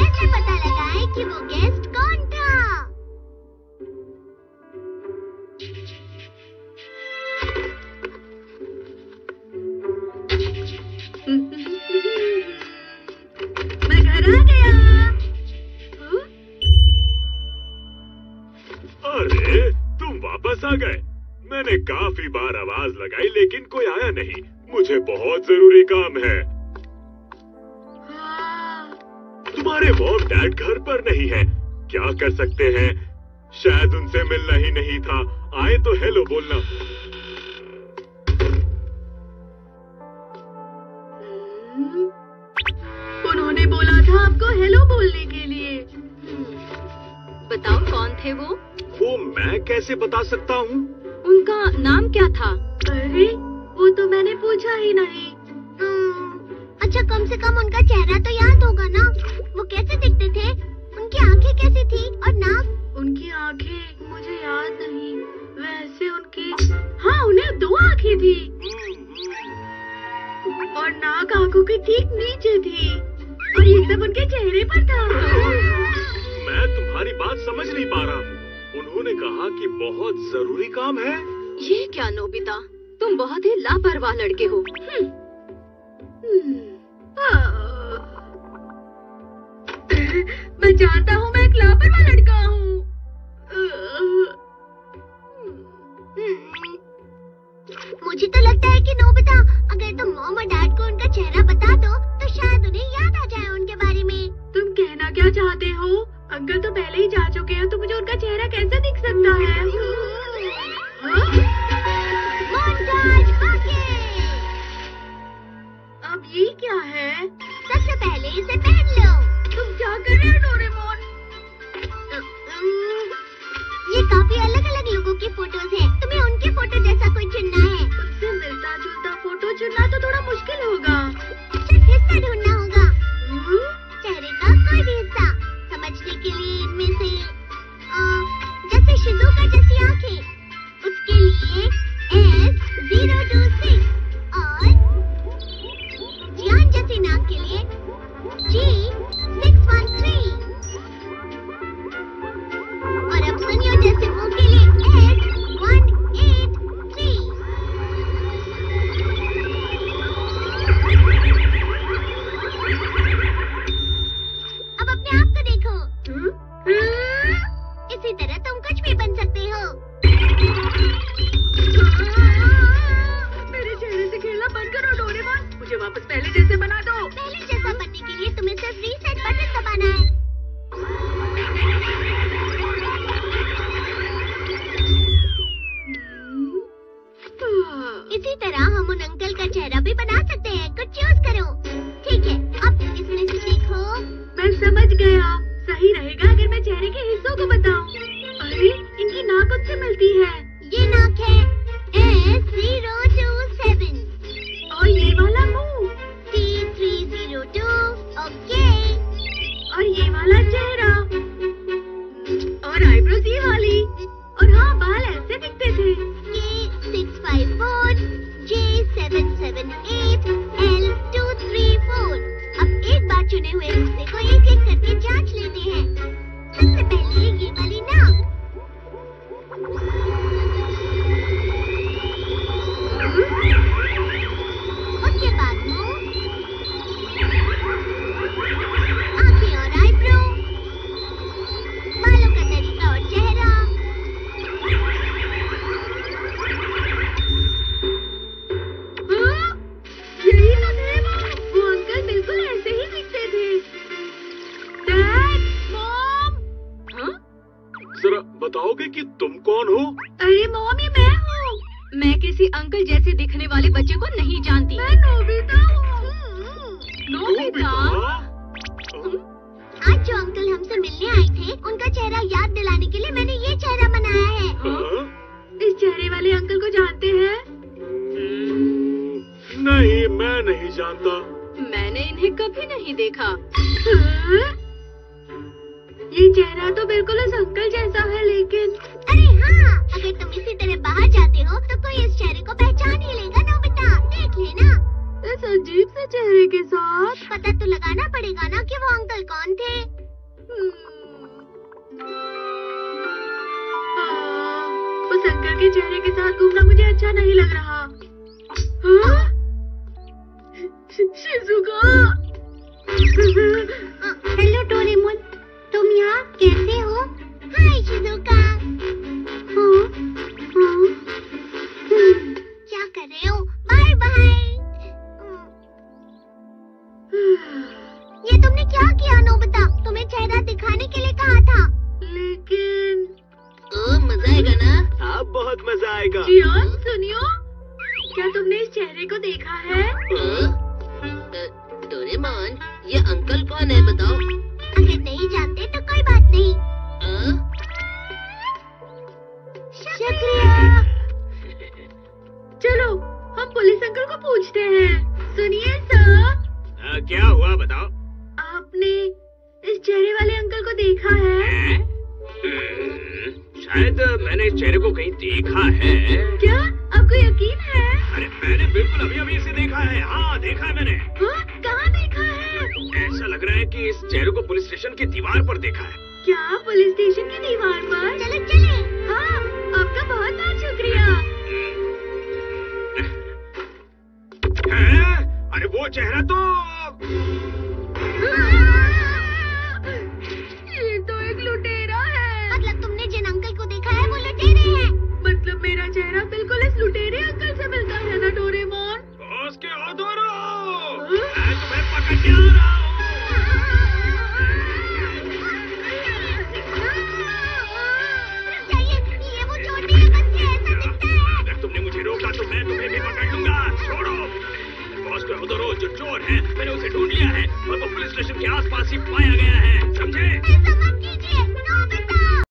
कैसे पता लगाए कि वो गेस्ट कौन था? मैं घर आ गया। अरे तुम वापस आ गए। मैंने काफी बार आवाज लगाई लेकिन कोई आया नहीं। मुझे बहुत जरूरी काम है। तुम्हारे मॉम डैड घर पर नहीं है। क्या कर सकते हैं? शायद उनसे मिलना ही नहीं था। आए तो हेलो बोलना। उन्होंने बोला था आपको हेलो बोलने के लिए। बताओ कौन थे वो? वो मैं कैसे बता सकता हूँ? उनका नाम क्या था? अरे वो तो मैंने पूछा ही नहीं। अच्छा कम से कम उनका चेहरा तो याद होगा ना। वो कैसे दिखते थे? उनकी आंखें कैसी थी और नाक? उनकी आंखें मुझे याद नहीं। वैसे उनकी हाँ उन्हें 2 आंखें थी और नाक आंखों के ठीक नीचे थी और ये सब उनके चेहरे पर था। मैं तुम्हारी बात समझ नहीं पा रहा। उन्होंने कहा कि बहुत जरूरी काम है। ये क्या नोबिता, तुम बहुत ही लापरवाह लड़के हो। मैं जानता हूँ मैं एक लापरवाह लड़का हूँ। मुझे तो लगता है कि नोबिता, अगर तुम मॉम और डैड को उनका चेहरा बता दो तो शायद उन्हें याद आ जाए उनके बारे में। तुम कहना क्या चाहते हो? अंकल तो पहले ही जा चुके हैं तो मुझे उनका चेहरा कैसे दिख सकता है? मोन्टाज आगे। अब ये क्या है? सबसे पहले इसे पहन लो। तुम क्या कर रहे हो डोरेमोन? ये काफी अलग अलग लोगों की फोटोज हैं। तुम्हें उनके फोटो जैसा कोई चुनना है। उनसे मिलता जुलता फोटो चुनना तो थोड़ा मुश्किल होगा। सिर्फ हिस्सा ढूंढना होगा। चेहरे का कोई भी हिस्सा समझने के लिए इनमें से जैसे शिजुका जैसी आंखें, उसके लिए S026 और जियान जैसी नाक के लिए G613 और अब सुनियो जैसे मुंह के लिए S183। अब अपने आप को देखो। इसी तरह तुम कुछ भी बन सकते हो। मेरे चेहरे से खेलना बंद करो डोरेमोन। मुझे वापस पहले जैसे बना दो। पहले जैसा बनने के लिए तुम्हें सिर्फ रीसेट बटन दबाना है। इसी तरह हम उन अंकल का चेहरा भी बना सकते हैं। कुछ चूज करो। ठीक है, अब इसमें से देखो। मैं समझ गया। सही रहेगा अगर मैं चेहरे के हिस्सों को बताऊं। अरे इनकी नाक उससे मिलती है। ये नाक है S027 और ये वाला मुंह T302। ओके। और ये वाला चेहरा और आईब्रोज ये वाली। और हाँ बाल ऐसे दिखते थे। ये 654 J778 L234। अब एक बार चुने हुए हिस्से को एक एक करके जांच लेते हैं। सबसे पहले ये वाली नाक। उसके बाद मुंह, आंखें और आईब्रो, बालों का तरीका और चेहरा। यही तो थे वो अंकल बिल्कुल ऐसे ही दिखते थे। Dad, mom. हाँ? जरा बताओगे कि तुम कौन हो? अरे मॉम ये मैं हूँ। मैं किसी अंकल जैसे दिखने वाले बच्चे को नहीं जानती। मैं नोबिता हूँ। नोबिता? आज जो अंकल हमसे मिलने आए थे, उनका चेहरा याद दिलाने के लिए मैंने ये चेहरा बनाया है। हाँ? इस चेहरे वाले अंकल को जानते हैं? नहीं, मैं नहीं जानता। मैंने इन्हें कभी नहीं देखा। हाँ? ये चेहरा तो बिल्कुल उस अंकल जैसा है लेकिन। अरे हाँ, अगर तुम इसी तरह बाहर जाते हो तो कोई इस चेहरे को पहचान ही लेगा। नोबिता देख लेना। इस अजीब से चेहरे के साथ पता तो लगाना पड़ेगा ना कि वो अंकल कौन थे। ऐसे चेहरे के साथ घूमना मुझे अच्छा नहीं लग रहा। हाँ? शिजुका। हेलो डोरेमोन, तुम यहाँ कैसे हो? Hi Shizuka. क्या कर रहे हो? Bye bye. ये तुमने क्या किया नोबिता? तुम्हें चेहरा दिखाने के लिए कहा था। लेकिन मजा आएगा ना? हाँ बहुत मजा आएगा। जियोन सुनियो, क्या तुमने इस चेहरे को देखा है? डोरेमोन, ये अंकल कौन है बताओ? अगर नहीं जानते तो कोई बात नहीं। शुक्रिया। चलो हम पुलिस अंकल को पूछते हैं। सुनिए सर। क्या हुआ बताओ? आपने इस चेहरे वाले अंकल को देखा है? शायद मैंने इस चेहरे को कहीं देखा है। क्या आपको यकीन है? अरे मैंने बिल्कुल अभी इसे देखा है। हाँ देखा है मैंने। हाँ, कहाँ देखा है? ऐसा लग रहा है कि इस चेहरे को पुलिस स्टेशन की दीवार पर देखा है। क्या पुलिस स्टेशन की दीवार पर? चलो चले। हाँ, आपका बहुत बहुत शुक्रिया। है? अरे वो चेहरा तो ये तो एक लुटेरा है। मतलब तुमने जिन अंकल को देखा है वो लुटेरे हैं। मतलब मेरा चेहरा बिल्कुल इस लुटेरे अंकल से मिलता है ना डोरेमोन? उसके ओदोरो, मैं तुम्हें पकड़ने आ रहा हूँ। ये वो छोटे बच्चे ऐसा दिखता है। अगर तुमने मुझे रोका तो मैं तुम्हें भी पकड़ लूंगा। छोड़ो। बॉस को ओदोरो जो चोर है, मैंने उसे ढूंढ लिया है और वो पुलिस स्टेशन के आसपास ही पाया गया है।